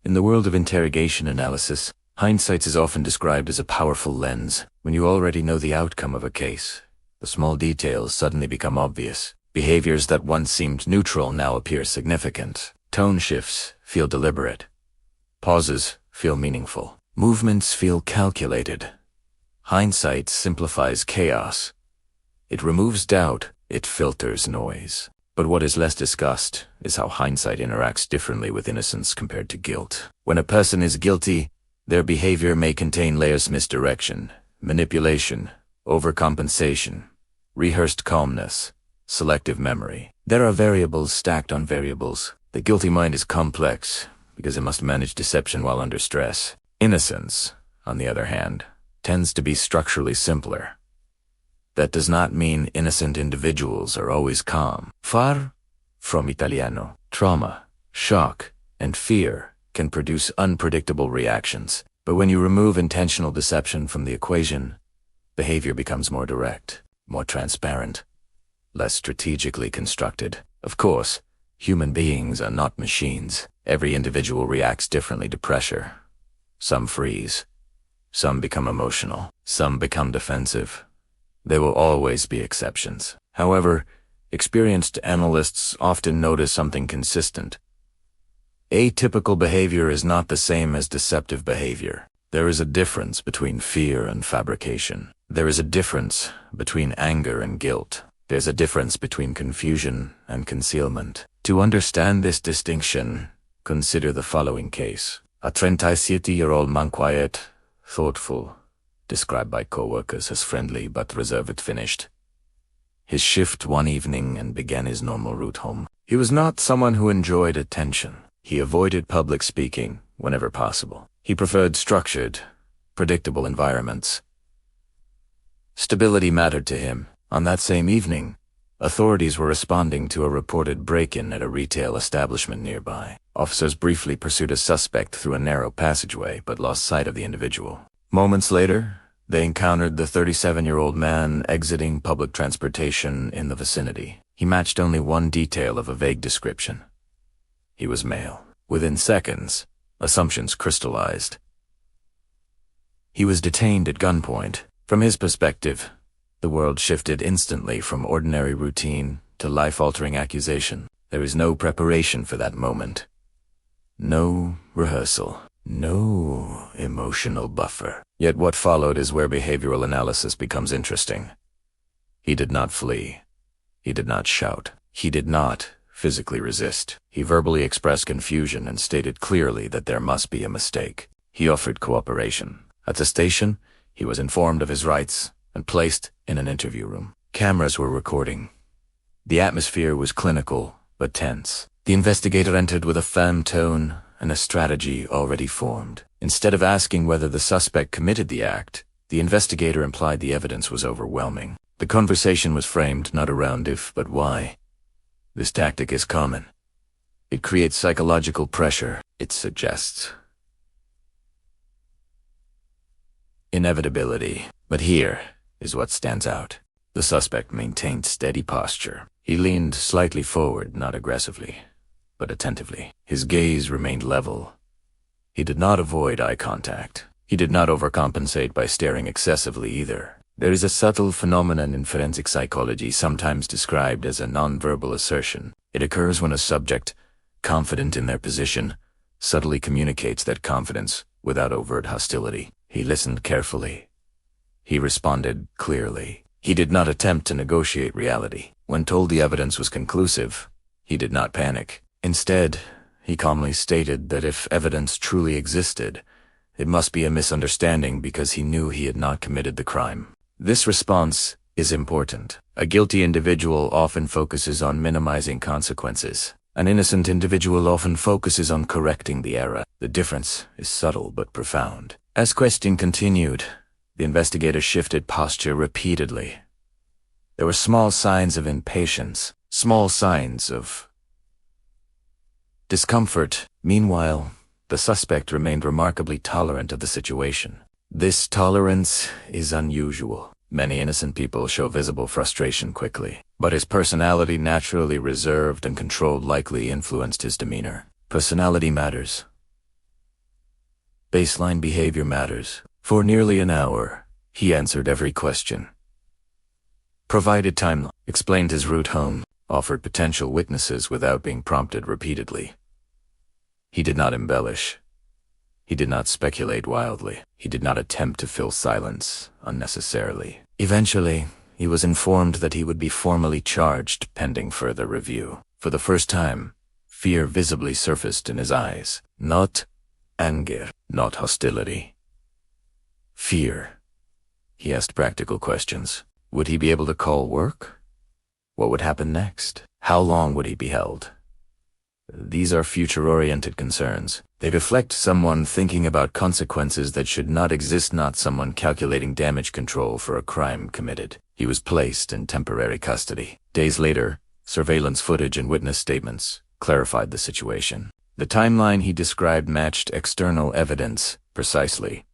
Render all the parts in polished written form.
In the world of interrogation analysis, hindsight is often described as a powerful lens. When you already know the outcome of a case, the small details suddenly become obvious. Behaviors that once seemed neutral now appear significant. Tone shifts feel deliberate. Pauses feel meaningful. Movements feel calculated. Hindsight simplifies chaos. It removes doubt. It filters noise. But what is less discussed is how hindsight interacts differently with innocence compared to guilt. When a person is guilty, their behavior may contain layers: misdirection, manipulation, overcompensation, rehearsed calmness, selective memory. There are variables stacked on variables. The guilty mind is complex because it must manage deception while under stress. Innocence, on the other hand, tends to be structurally simpler. That does not mean innocent individuals are always calm. Far from Italiano. Trauma, shock, and fear can produce unpredictable reactions. But when you remove intentional deception from the equation, behavior becomes more direct, more transparent, less strategically constructed. Of course, human beings are not machines. Every individual reacts differently to pressure. Some freeze. Some become emotional. Some become defensive. There will always be exceptions. However, experienced analysts often notice something consistent. Atypical behavior is not the same as deceptive behavior. There is a difference between fear and fabrication. There is a difference between anger and guilt. There's a difference between confusion and concealment. To understand this distinction, consider the following case. A 37-year-old man, quiet, thoughtful, described by co-workers as friendly but reserved, finished his shift one evening and began his normal route home. He was not someone who enjoyed attention. He avoided public speaking whenever possible. He preferred structured, predictable environments. Stability mattered to him. On that same evening, authorities were responding to a reported break-in at a retail establishment nearby. Officers briefly pursued a suspect through a narrow passageway but lost sight of the individual. Moments later, they encountered the 37-year-old man exiting public transportation in the vicinity. He matched only one detail of a vague description. He was male. Within seconds, assumptions crystallized. He was detained at gunpoint. From his perspective, the world shifted instantly from ordinary routine to life-altering accusation. There is no preparation for that moment. No rehearsal. No emotional buffer. Yet what followed is where behavioral analysis becomes interesting. He did not flee. He did not shout. He did not physically resist. He verbally expressed confusion and stated clearly that there must be a mistake. He offered cooperation. At the station, he was informed of his rights and placed in an interview room. Cameras were recording. The atmosphere was clinical but tense. The investigator entered with a firm tone and a strategy already formed. Instead of asking whether the suspect committed the act, the investigator implied the evidence was overwhelming. The conversation was framed not around if but why. This tactic is common. It creates psychological pressure. It suggests inevitability. But here is what stands out. The suspect maintained steady posture. He leaned slightly forward, not aggressively, but attentively. His gaze remained level. He did not avoid eye contact. He did not overcompensate by staring excessively either. There is a subtle phenomenon in forensic psychology sometimes described as a nonverbal assertion. It occurs when a subject, confident in their position, subtly communicates that confidence without overt hostility. He listened carefully. He responded clearly. He did not attempt to negotiate reality. When told the evidence was conclusive, he did not panic. Instead, he calmly stated that if evidence truly existed, it must be a misunderstanding because he knew he had not committed the crime. This response is important. A guilty individual often focuses on minimizing consequences. An innocent individual often focuses on correcting the error. The difference is subtle but profound. As question continued, the investigator shifted posture repeatedly. There were small signs of impatience, small signs of discomfort. Meanwhile, the suspect remained remarkably tolerant of the situation. This tolerance is unusual. Many innocent people show visible frustration quickly, but his personality, naturally reserved and controlled, likely influenced his demeanor. Personality matters. Baseline behavior matters. For nearly an hour, he answered every question. Provided timeline, explained his route home, offered potential witnesses without being prompted repeatedly. He did not embellish. He did not speculate wildly. He did not attempt to fill silence unnecessarily. Eventually, he was informed that he would be formally charged pending further review. For the first time, fear visibly surfaced in his eyes. Not anger, not hostility. Fear. He asked practical questions. Would he be able to call work? What would happen next? How long would he be held? These are future-oriented concerns. They reflect someone thinking about consequences that should not exist, not someone calculating damage control for a crime committed. He was placed in temporary custody. Days later, surveillance footage and witness statements clarified the situation. The timeline he described matched external evidence precisely.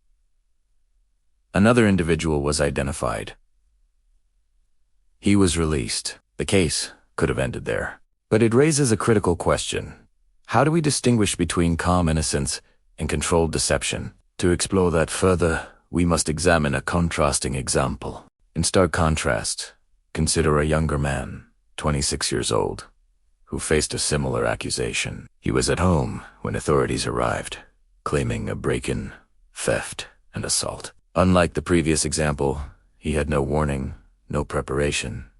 Another individual was identified. He was released. The case could have ended there. But it raises a critical question. How do we distinguish between calm innocence and controlled deception? To explore that further, we must examine a contrasting example. In stark contrast, consider a younger man, 26 years old, who faced a similar accusation. He was at home when authorities arrived, claiming a break-in, theft, and assault. Unlike the previous example, he had no warning, no preparation,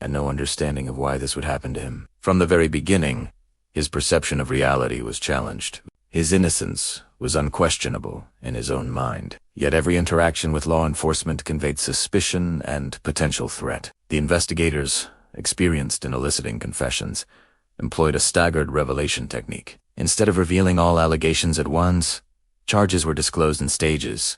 and no understanding of why this would happen to him. From the very beginning, his perception of reality was challenged. His innocence was unquestionable in his own mind. Yet every interaction with law enforcement conveyed suspicion and potential threat. The investigators, experienced in eliciting confessions, employed a staggered revelation technique. Instead of revealing all allegations at once, charges were disclosed in stages.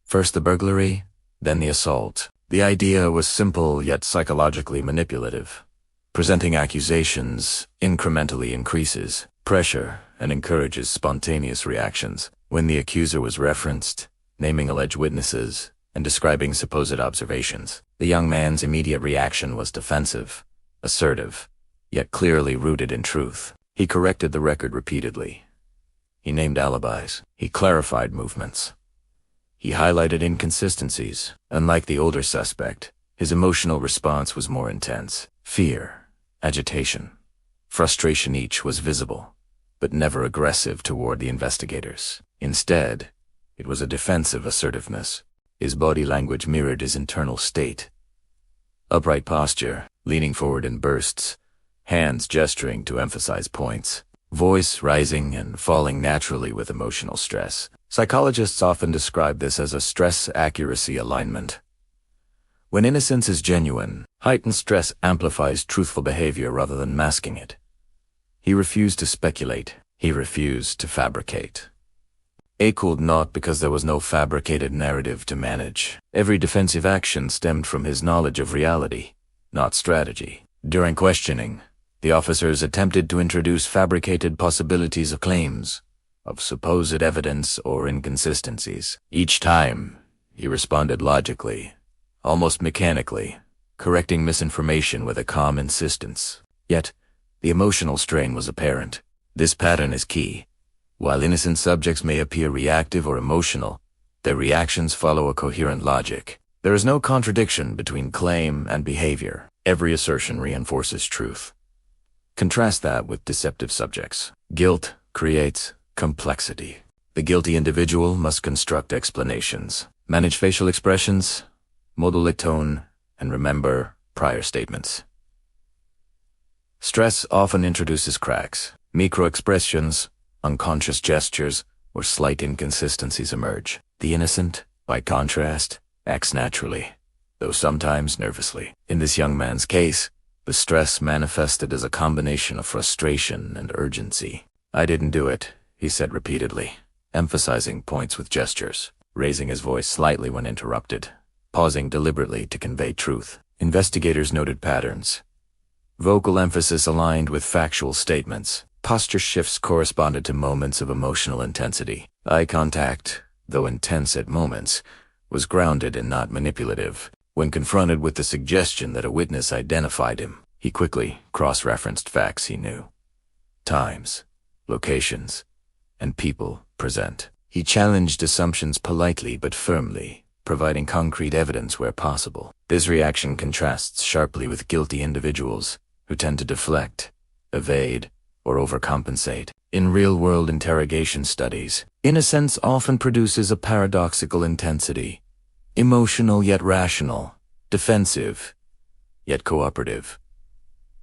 First the burglary, then the assault. The idea was simple yet psychologically manipulative. Presenting accusations incrementally increases pressure and encourages spontaneous reactions. When the accuser was referenced, naming alleged witnesses and describing supposed observations, the young man's immediate reaction was defensive, assertive, yet clearly rooted in truth. He corrected the record repeatedly. He named alibis. He clarified movements. He highlighted inconsistencies. Unlike the older suspect, his emotional response was more intense. Fear, agitation, frustration, each was visible, but never aggressive toward the investigators. Instead, it was a defensive assertiveness. His body language mirrored his internal state. Upright posture, leaning forward in bursts, hands gesturing to emphasize points, voice rising and falling naturally with emotional stress. Psychologists often describe this as a stress-accuracy alignment. When innocence is genuine, heightened stress amplifies truthful behavior rather than masking it. He refused to speculate. He refused to fabricate. A cooled not because there was no fabricated narrative to manage. Every defensive action stemmed from his knowledge of reality, not strategy. During questioning, the officers attempted to introduce fabricated possibilities of claims, of supposed evidence or inconsistencies. Each time, he responded logically, almost mechanically, correcting misinformation with a calm insistence. Yet, the emotional strain was apparent. This pattern is key. While innocent subjects may appear reactive or emotional, their reactions follow a coherent logic. There is no contradiction between claim and behavior. Every assertion reinforces truth. Contrast that with deceptive subjects. Guilt creates complexity. The guilty individual must construct explanations, manage facial expressions, modulate tone, and remember prior statements. Stress often introduces cracks. Microexpressions, unconscious gestures, or slight inconsistencies emerge. The innocent, by contrast, acts naturally, though sometimes nervously. In this young man's case, the stress manifested as a combination of frustration and urgency. "I didn't do it," he said repeatedly, emphasizing points with gestures, raising his voice slightly when interrupted, pausing deliberately to convey truth. Investigators noted patterns. Vocal emphasis aligned with factual statements. Posture shifts corresponded to moments of emotional intensity. Eye contact, though intense at moments, was grounded and not manipulative. When confronted with the suggestion that a witness identified him, he quickly cross-referenced facts he knew. Times, locations, and people present. He challenged assumptions politely but firmly, providing concrete evidence where possible. This reaction contrasts sharply with guilty individuals who tend to deflect, evade, or overcompensate. In real-world interrogation studies, innocence often produces a paradoxical intensity, emotional yet rational, defensive yet cooperative.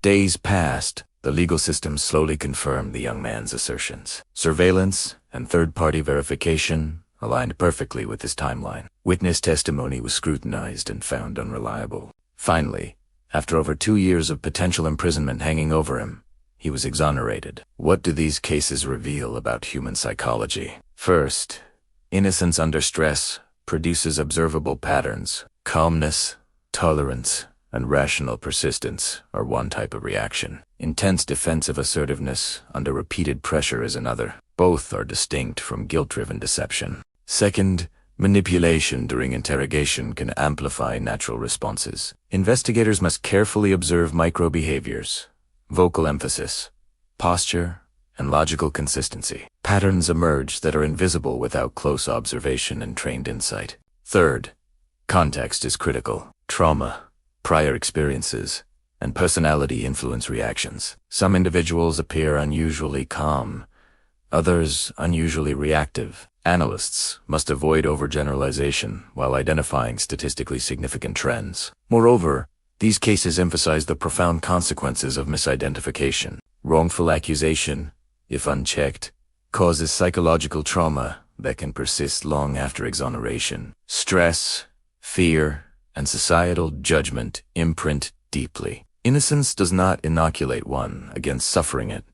Days passed. The legal system slowly confirmed the young man's assertions. Surveillance and third-party verification aligned perfectly with his timeline. Witness testimony was scrutinized and found unreliable. Finally, after over 2 years of potential imprisonment hanging over him, he was exonerated. What do these cases reveal about human psychology? First, innocence under stress produces observable patterns. Calmness, tolerance, and rational persistence are one type of reaction. Intense defensive assertiveness under repeated pressure is another. Both are distinct from guilt-driven deception. Second, manipulation during interrogation can amplify natural responses. Investigators must carefully observe micro-behaviors, vocal emphasis, posture, and logical consistency. Patterns emerge that are invisible without close observation and trained insight. Third, context is critical. Trauma, prior experiences, and personality influence reactions. Some individuals appear unusually calm, others unusually reactive. Analysts must avoid overgeneralization while identifying statistically significant trends. Moreover, these cases emphasize the profound consequences of misidentification. Wrongful accusation, if unchecked, causes psychological trauma that can persist long after exoneration. Stress, fear, and societal judgment imprint deeply. Innocence does not inoculate one against suffering it,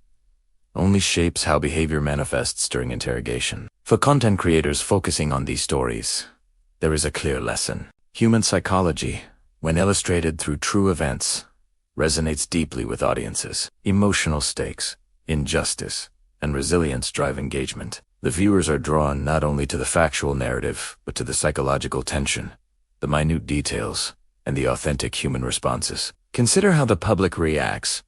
only shapes how behavior manifests during interrogation. For content creators focusing on these stories, there is a clear lesson. Human psychology, when illustrated through true events, resonates deeply with audiences. Emotional stakes, injustice, and resilience drive engagement. The viewers are drawn not only to the factual narrative, but to the psychological tension, the minute details, and the authentic human responses. Consider how the public reacts.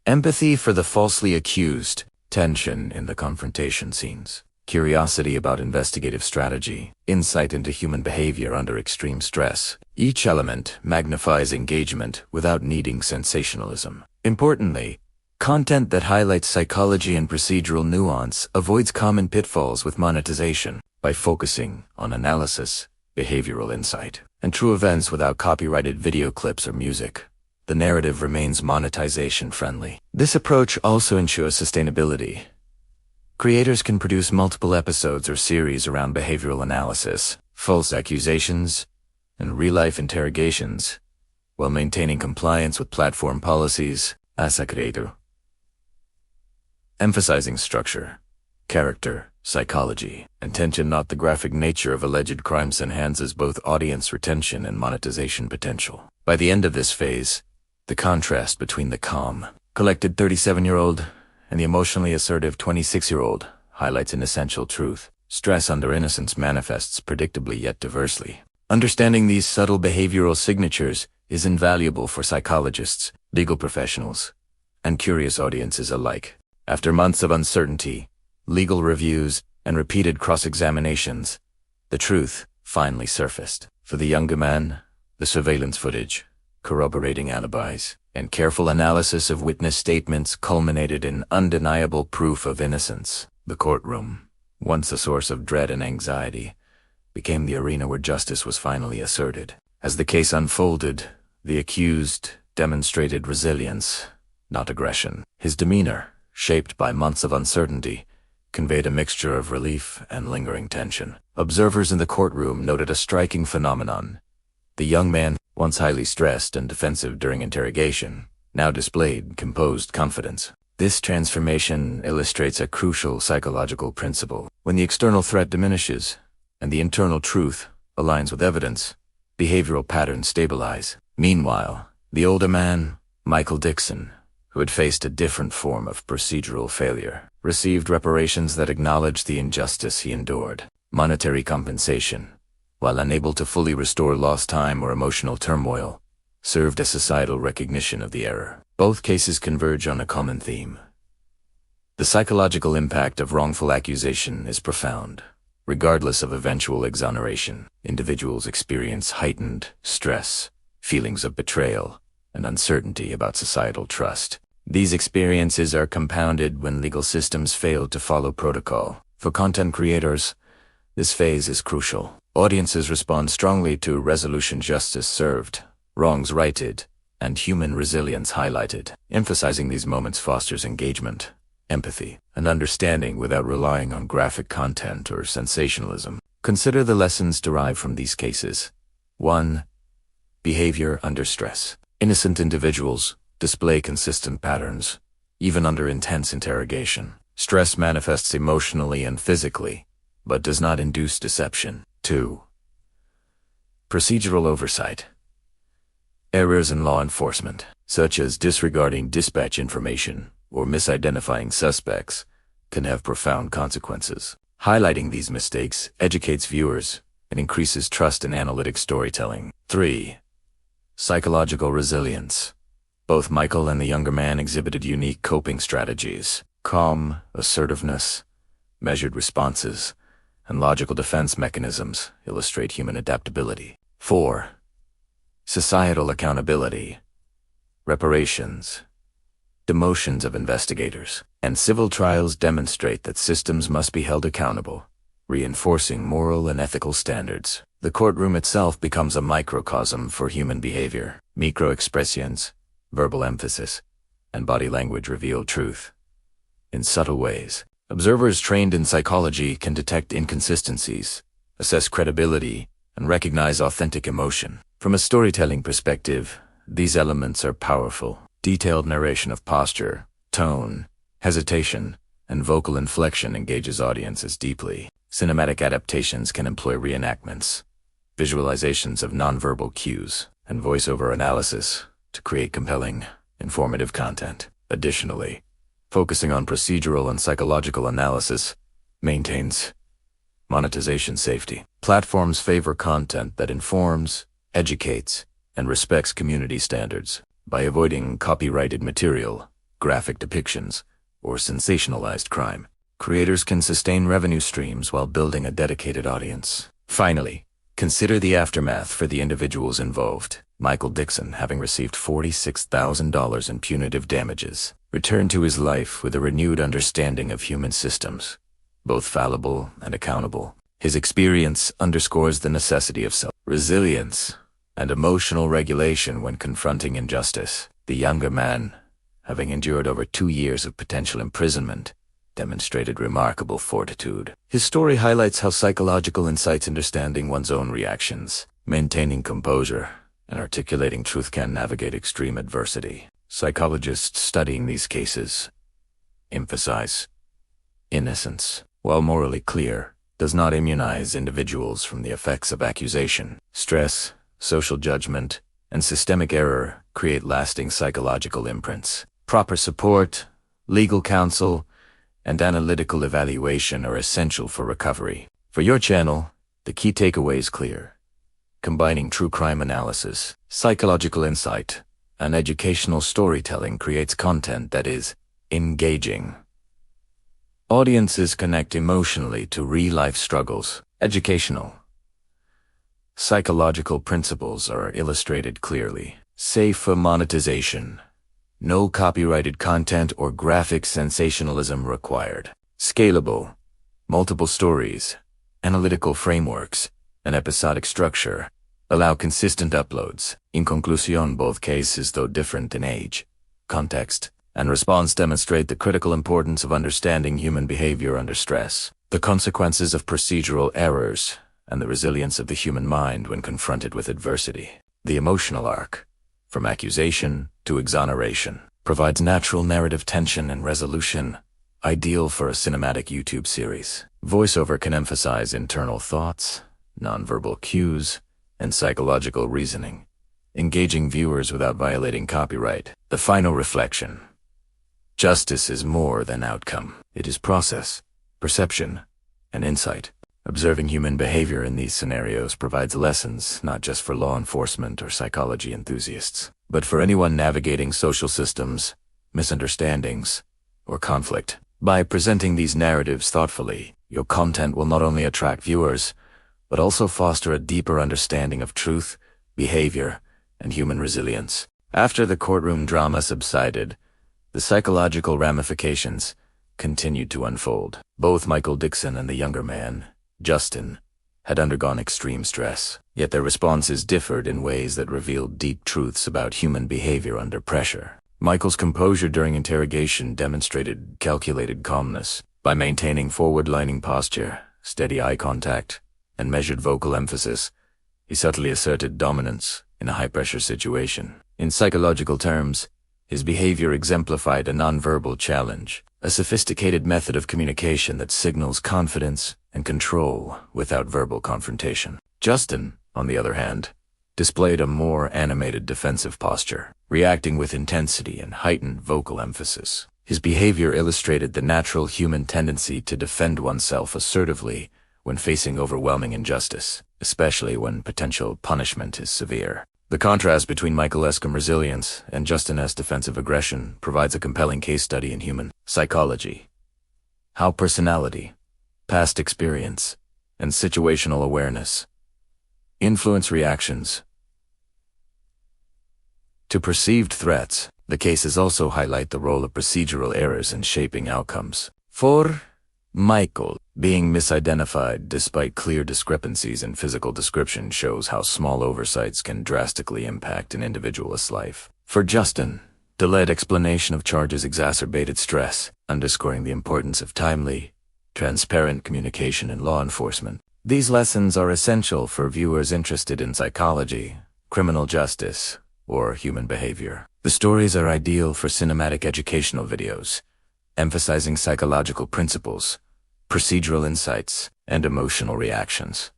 Empathy for the falsely accused, tension in the confrontation scenes, curiosity about investigative strategy, insight into human behavior under extreme stress. Each element magnifies engagement without needing sensationalism. Importantly, content that highlights psychology and procedural nuance avoids common pitfalls with monetization by focusing on analysis, behavioral insight, and true events without copyrighted video clips or music. The narrative remains monetization-friendly. This approach also ensures sustainability. Creators can produce multiple episodes or series around behavioral analysis, false accusations, and real-life interrogations, while maintaining compliance with platform policies, as a creator. Emphasizing structure, character, psychology, and tension, not the graphic nature of alleged crimes, enhances both audience retention and monetization potential. By the end of this phase, the contrast between the calm, collected 37-year-old and the emotionally assertive 26-year-old highlights an essential truth. Stress under innocence manifests predictably yet diversely. Understanding these subtle behavioral signatures is invaluable for psychologists, legal professionals, and curious audiences alike. After months of uncertainty, legal reviews, and repeated cross-examinations, the truth finally surfaced. For the younger man, the surveillance footage, corroborating alibis, and careful analysis of witness statements culminated in undeniable proof of innocence. The courtroom, once a source of dread and anxiety, became the arena where justice was finally asserted. As the case unfolded, the accused demonstrated resilience, not aggression. His demeanor, shaped by months of uncertainty, conveyed a mixture of relief and lingering tension. Observers in the courtroom noted a striking phenomenon. The young man, once highly stressed and defensive during interrogation, now displayed composed confidence. This transformation illustrates a crucial psychological principle. When the external threat diminishes and the internal truth aligns with evidence, behavioral patterns stabilize. Meanwhile, the older man, Michael Dixon, who had faced a different form of procedural failure, received reparations that acknowledged the injustice he endured. Monetary compensation, while unable to fully restore lost time or emotional turmoil, served as societal recognition of the error. Both cases converge on a common theme: The psychological impact of wrongful accusation is profound. Regardless of eventual exoneration, individuals experience heightened stress, feelings of betrayal, and uncertainty about societal trust. These experiences are compounded when legal systems fail to follow protocol. For content creators, this phase is crucial. Audiences respond strongly to resolution, justice served, wrongs righted, and human resilience highlighted. Emphasizing these moments fosters engagement, empathy, and understanding without relying on graphic content or sensationalism. Consider the lessons derived from these cases. 1. Behavior under stress. Innocent individuals display consistent patterns, even under intense interrogation. Stress manifests emotionally and physically, but does not induce deception. 2. Procedural oversight. Errors in law enforcement, such as disregarding dispatch information or misidentifying suspects, can have profound consequences. Highlighting these mistakes educates viewers and increases trust in analytic storytelling. 3. Psychological resilience. Both Michael and the younger man exhibited unique coping strategies. Calm, assertiveness, measured responses, and logical defense mechanisms illustrate human adaptability. 4. Societal accountability. Reparations, demotions of investigators, and civil trials demonstrate that systems must be held accountable, reinforcing moral and ethical standards. The courtroom itself becomes a microcosm for human behavior. Microexpressions, verbal emphasis, and body language reveal truth in subtle ways. Observers trained in psychology can detect inconsistencies, assess credibility, and recognize authentic emotion. From a storytelling perspective, these elements are powerful. Detailed narration of posture, tone, hesitation, and vocal inflection engages audiences deeply. Cinematic adaptations can employ reenactments, visualizations of nonverbal cues, and voiceover analysis to create compelling, informative content. Additionally, focusing on procedural and psychological analysis maintains monetization safety. Platforms favor content that informs, educates, and respects community standards. By avoiding copyrighted material, graphic depictions, or sensationalized crime, creators can sustain revenue streams while building a dedicated audience. Finally, consider the aftermath for the individuals involved. Michael Dixon, having received $46,000 in punitive damages, returned to his life with a renewed understanding of human systems, both fallible and accountable. His experience underscores the necessity of self-resilience and emotional regulation when confronting injustice. The younger man, having endured over 2 years of potential imprisonment, demonstrated remarkable fortitude. His story highlights how psychological insights, understanding one's own reactions, maintaining composure, and articulating truth can navigate extreme adversity. Psychologists studying these cases emphasize innocence, while morally clear, does not immunize individuals from the effects of accusation. Stress, social judgment, and systemic error create lasting psychological imprints. Proper support, legal counsel, and analytical evaluation are essential for recovery. For your channel, the key takeaway is clear. Combining true crime analysis, psychological insight, and educational storytelling creates content that is engaging. Audiences connect emotionally to real-life struggles. Educational, psychological principles are illustrated clearly. Safe for monetization. No copyrighted content or graphic sensationalism required. Scalable, multiple stories, analytical frameworks, and episodic structure allow consistent uploads. In conclusion, both cases, though different in age, context, and response, demonstrate the critical importance of understanding human behavior under stress, the consequences of procedural errors, and the resilience of the human mind when confronted with adversity. The emotional arc, from accusation to exoneration, provides natural narrative tension and resolution, ideal for a cinematic YouTube series. Voiceover can emphasize internal thoughts, nonverbal cues, and psychological reasoning, engaging viewers without violating copyright. The final reflection. Justice is more than outcome. It is process, perception, and insight. Observing human behavior in these scenarios provides lessons not just for law enforcement or psychology enthusiasts, but for anyone navigating social systems, misunderstandings, or conflict. By presenting these narratives thoughtfully, your content will not only attract viewers, but also foster a deeper understanding of truth, behavior, and human resilience. After the courtroom drama subsided, the psychological ramifications continued to unfold. Both Michael Dixon and the younger man, Justin, had undergone extreme stress, yet their responses differed in ways that revealed deep truths about human behavior under pressure. Michael's composure during interrogation demonstrated calculated calmness. By maintaining forward-leaning posture, steady eye contact, and measured vocal emphasis, he subtly asserted dominance in a high-pressure situation. In psychological terms, his behavior exemplified a nonverbal challenge, a sophisticated method of communication that signals confidence and control without verbal confrontation. Justin, on the other hand, displayed a more animated defensive posture, reacting with intensity and heightened vocal emphasis. His behavior illustrated the natural human tendency to defend oneself assertively when facing overwhelming injustice, especially when potential punishment is severe. The contrast between Michael's resilience and Justin's defensive aggression provides a compelling case study in human psychology. How personality, past experience, and situational awareness influence reactions to perceived threats. The cases also highlight the role of procedural errors in shaping outcomes. For Michael, being misidentified despite clear discrepancies in physical description shows how small oversights can drastically impact an individual's life. For Justin, delayed explanation of charges exacerbated stress, underscoring the importance of timely, transparent communication in law enforcement. These lessons are essential for viewers interested in psychology, criminal justice, or human behavior. The stories are ideal for cinematic educational videos, emphasizing psychological principles, procedural insights, and emotional reactions.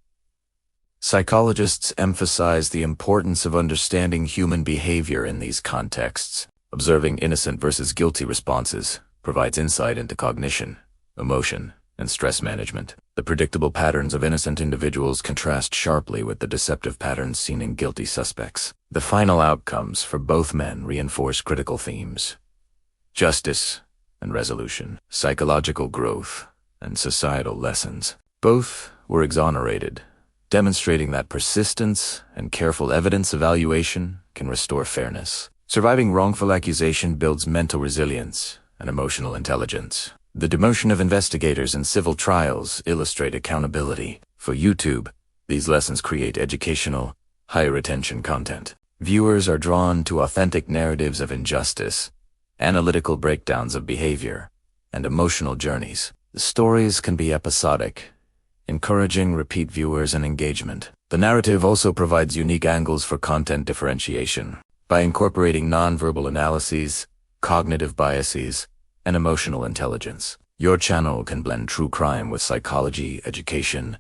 Psychologists emphasize the importance of understanding human behavior in these contexts. Observing innocent versus guilty responses provides insight into cognition, emotion, and stress management. The predictable patterns of innocent individuals contrast sharply with the deceptive patterns seen in guilty suspects. The final outcomes for both men reinforce critical themes: justice and resolution, psychological growth, and societal lessons. Both were exonerated, demonstrating that persistence and careful evidence evaluation can restore fairness. Surviving wrongful accusation builds mental resilience and emotional intelligence. The demotion of investigators in civil trials illustrate accountability. For YouTube, these lessons create educational, high-retention content. Viewers are drawn to authentic narratives of injustice, analytical breakdowns of behavior, and emotional journeys. The stories can be episodic, encouraging repeat viewers and engagement. The narrative also provides unique angles for content differentiation. By incorporating nonverbal analyses, cognitive biases, and emotional intelligence, your channel can blend true crime with psychology, education,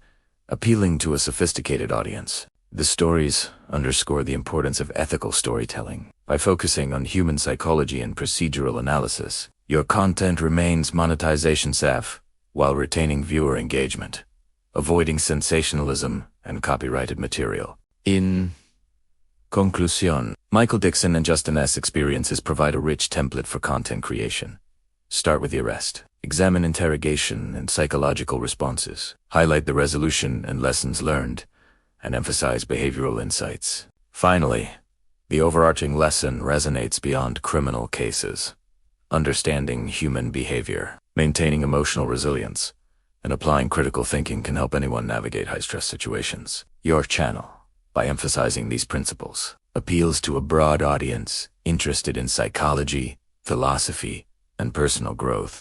appealing to a sophisticated audience. The stories underscore the importance of ethical storytelling. By focusing on human psychology and procedural analysis, your content remains monetization safe while retaining viewer engagement, avoiding sensationalism and copyrighted material. In conclusion, Michael Dixon and Justin's experiences provide a rich template for content creation. Start with the arrest. Examine interrogation and psychological responses. Highlight the resolution and lessons learned, and emphasize behavioral insights. Finally, the overarching lesson resonates beyond criminal cases. Understanding human behavior, maintaining emotional resilience, and applying critical thinking can help anyone navigate high-stress situations. Your channel, by emphasizing these principles, appeals to a broad audience interested in psychology, philosophy, and personal growth.